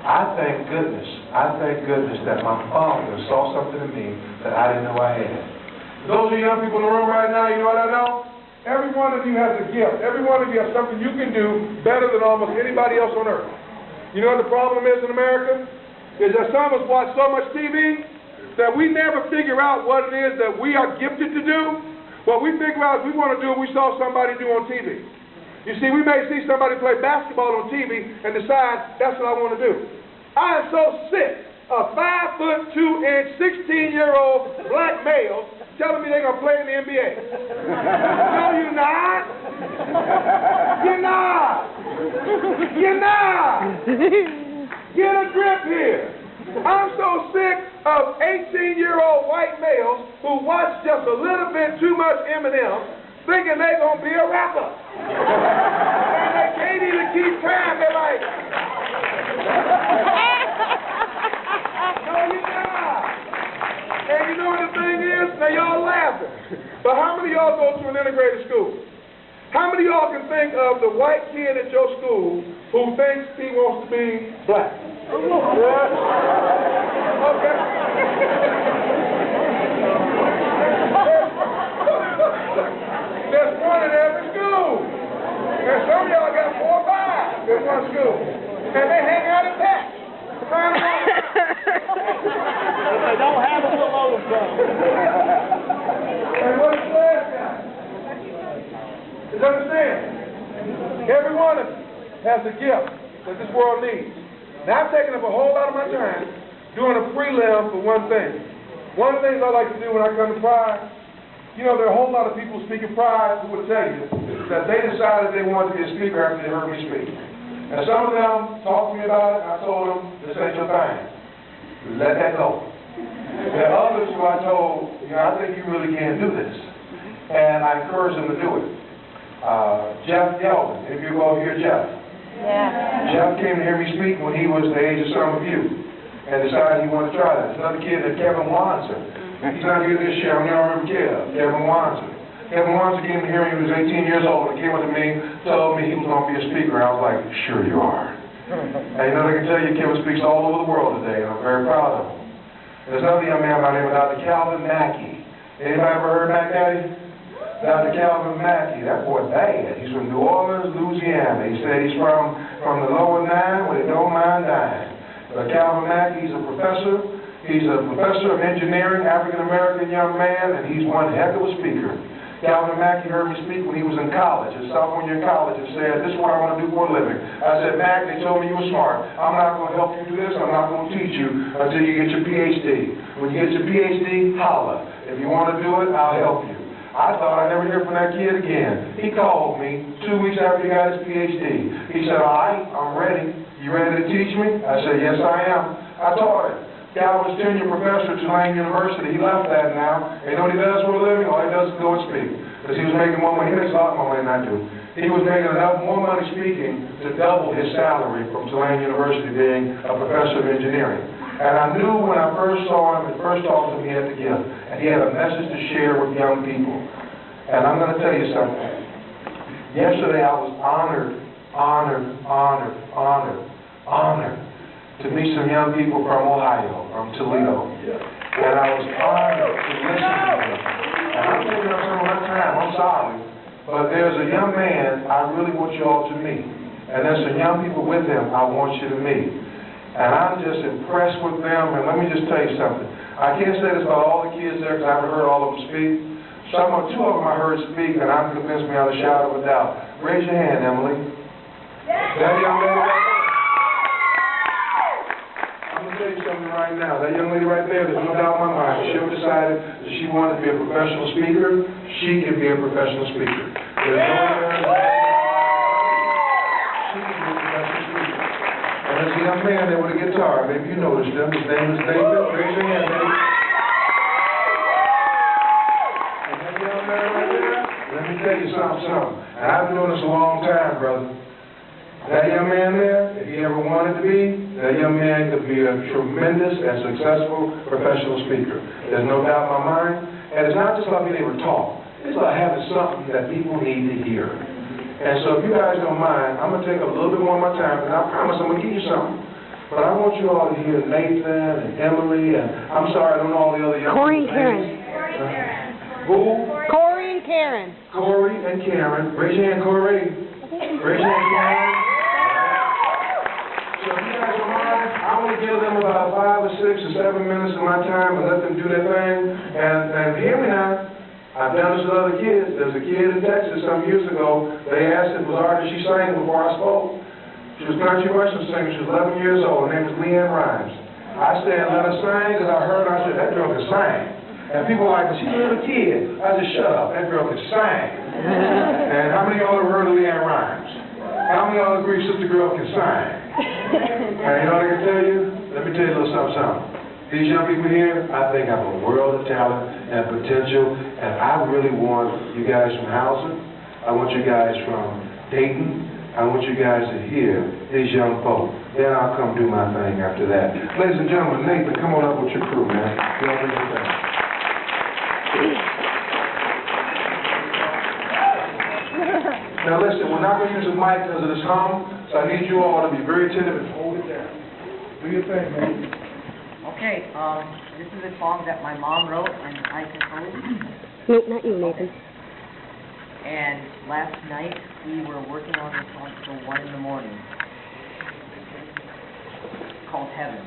I thank goodness that my father saw something in me that I didn't know I had. Those of you young people in the room right now, you know what I know? Every one of you has a gift. Every one of you has something you can do better than almost anybody else on earth. You know what the problem is in America? Is that some of us watch so much TV that we never figure out what it is that we are gifted to do. What we figure out is we want to do what we saw somebody do on TV. You see, we may see somebody play basketball on TV and decide that's what I want to do. I am so sick of 5'2" 16-year-old black males telling me they're going to play in the NBA. No, you're not. You're not. You're not. Get a grip here. I'm so sick of 18-year-old white males who watch just a little bit too much Eminem thinking they're going to be a rapper. And they can't even keep time. They're like, no, you're not. And you know what the thing is? Now, y'all laughing. But how many of y'all go to an integrated school? How many of y'all can think of the white kid at your school who thinks he wants to be black? Okay. There's one in every school. And some of y'all got 4 or 5 in one school. And they hang out in packs. They don't have a below them. And what is last guy? Is understand? Every one of you has a gift that this world needs. Now, I've taken up a whole lot of my time doing a prelim for one thing. One of the things I like to do when I come to Pride, you know, there are a whole lot of people speaking Pride who would tell you that they decided they wanted to be a speaker after they heard me speak. And some of them talked to me about it, and I told them, this ain't your thing. Let that go. There are others who I told, you know, I think you really can do this. And I encouraged them to do it. Jeff Yeldon, if you go over here, Jeff. Yeah. Jeff came to hear me speak when he was the age of some of you and decided he wanted to try that. There's another kid named Kevin Wanzer. He's not here this year. I mean, y'all remember Kevin Wanzer. Kevin Wanzer came to hear me when he was 18 years old and came up to me, told me he was going to be a speaker. I was like, sure you are. And you know, I can tell you Kevin speaks all over the world today, and I'm very proud of him. There's another young man by the name of Dr. Calvin Mackey. Anybody ever heard Mac Daddy? Dr. Calvin Mackey, that boy bad. He's from New Orleans, Louisiana. He said he's from the lower nine where they don't mind dying. Calvin Mackey, he's a professor. He's a professor of engineering, African-American young man, and he's one heck of a speaker. Calvin Mackey heard me speak when he was in college, his sophomore year in college, and said, this is what I want to do for a living. I said, Mac, they told me you were smart. I'm not going to help you do this. I'm not going to teach you until you get your PhD. When you get your PhD, holla. If you want to do it, I'll help you. I thought I'd never hear from that kid again. He called me 2 weeks after he got his PhD. He said, all right, I'm ready. You ready to teach me? I said, yes, I am. I taught him. Calvin's tenure professor at Tulane University. He left that now. And you know what he does for a living? All he does is go and speak. Because he was making more money. He makes a lot more money than I do. He was making more money speaking to double his salary from Tulane University being a professor of engineering. And I knew when I first saw him and first talked to him, he had the gift. And he had a message to share with young people. And I'm going to tell you something. Yesterday I was honored to meet some young people from Ohio, from Toledo. And I was honored to listen to them. And I'm taking up some of my time, I'm sorry. But there's a young man I really want you all to meet. And there's some young people with him I want you to meet. And I'm just impressed with them. And let me just tell you something. I can't say this about all the kids there because I haven't heard all of them speak. Two of them I heard speak, and I'm convinced beyond a shadow of a doubt. Raise your hand, Emily. That young lady right there. I'm going to tell you something right now. That young lady right there, there's no doubt in my mind. She decided that she wanted to be a professional speaker. She can be a professional speaker. There's no doubt. She can be a professional speaker. And there's a young man there with a guitar. Maybe you noticed him. His name is David. Raise your hand, baby. And that young man right there, let me tell you something. And I've been doing this a long time, brother. That young man there, if he ever wanted to be, that young man could be a tremendous and successful professional speaker. There's no doubt in my mind. And it's not just about being able to talk. It's about having something that people need to hear. And so if you guys don't mind, I'm going to take a little bit more of my time, and I promise I'm going to give you something. But I want you all to hear Nathan and Emily and, I'm sorry, I don't know all the other young Corey and Karen. Who? Corey and Karen. Corey and Karen. Raise your hand, Corey. Raise your hand, Karen. So if you guys don't mind, I want to give them about 5 or 6 or 7 minutes of my time and let them do their thing. And hear me now. I've done this with other kids. There's a kid in Texas some years ago. They asked if it was art that she sang before I spoke. She was a country Western singer. She was 11 years old. Her name was Leanne Rhymes. I said, let her sing, because I heard, I said, that girl can sing. And people were like, she's a little kid. I said, shut up, that girl can sing. And how many of y'all have heard of Leanne Rhymes? How many of y'all agree Sister Girl can sing? And you know what I can tell you? Let me tell you a little something. These young people here, I think have a world of talent and potential, and I really want you guys from Hauser, I want you guys from Dayton, I want you guys to hear these young folk. Then I'll come do my thing after that. Ladies and gentlemen, Nathan, come on up with your crew, man. Y'all do your thing. Now listen, we're not going to use a mic because of this hum, so I need you all to be very attentive and hold it down. Do your thing, man. Okay, this is a song that my mom wrote and I composed. Nope, not you, Nathan. And last night we were working on this song till 1 in the morning. It's called Heaven.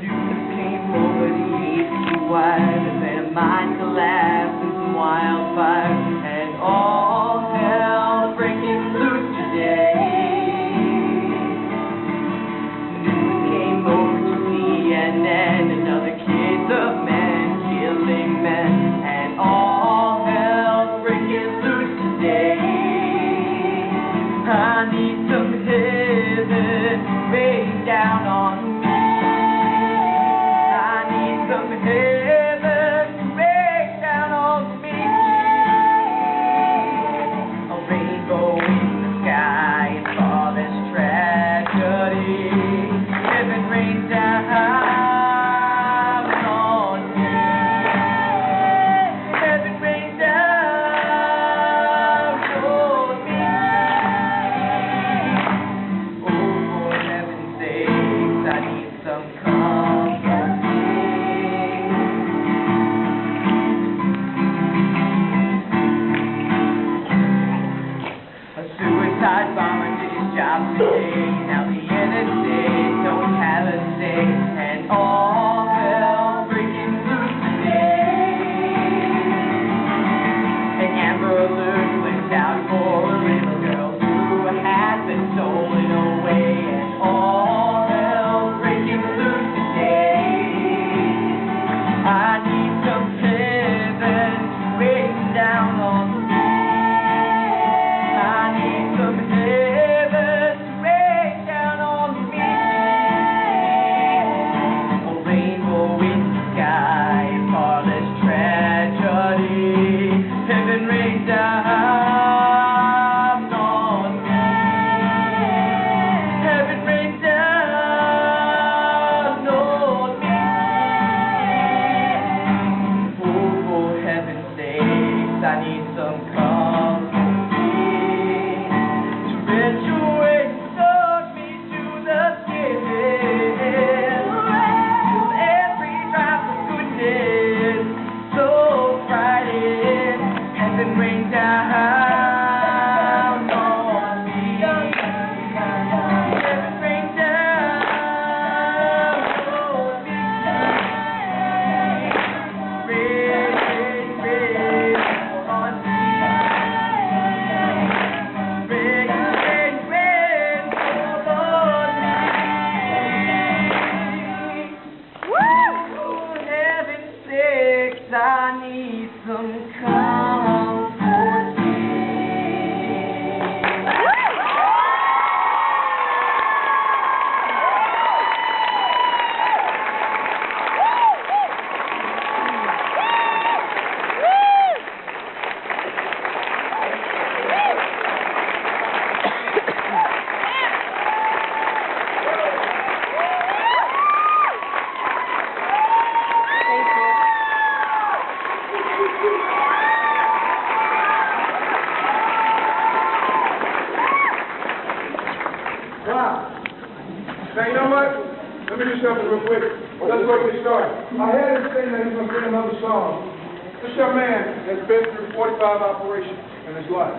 News came over the east wide, and their mind collapsed in some wildfire, and all hell breaking loose today. News came over to CNN, and other kids of men killing men, and all hell breaking loose today. I need some heaven rain down on me. I need some heaven rain down on me. A rainbow in the sky and all this tragedy. Heaven rain down on me. Heaven rain down on me. Oh, for heaven's sakes, I need some comforting. A suicide bomber did his job today. Now the innocent don't have a say, and all hell breaking loose today. An Amber Alert went out for a little girl who had been stolen away, and all hell breaking loose today. I need some heaven rain down on me. I need some heaven rain down on me. A rainbow in the sky, far less tragedy. Heaven rain down on me. Heaven rain down on me. Oh, for heaven's sakes, I need some comforting to restore me to the skin. Till every drop of goodness so brighten. Heaven rain down on me. Heaven rain down on me. Rain on me. Now, you know what? Let me do something real quick. Let's go get started. I had him saying that he's going to sing another song. This young man has been through 45 operations in his life.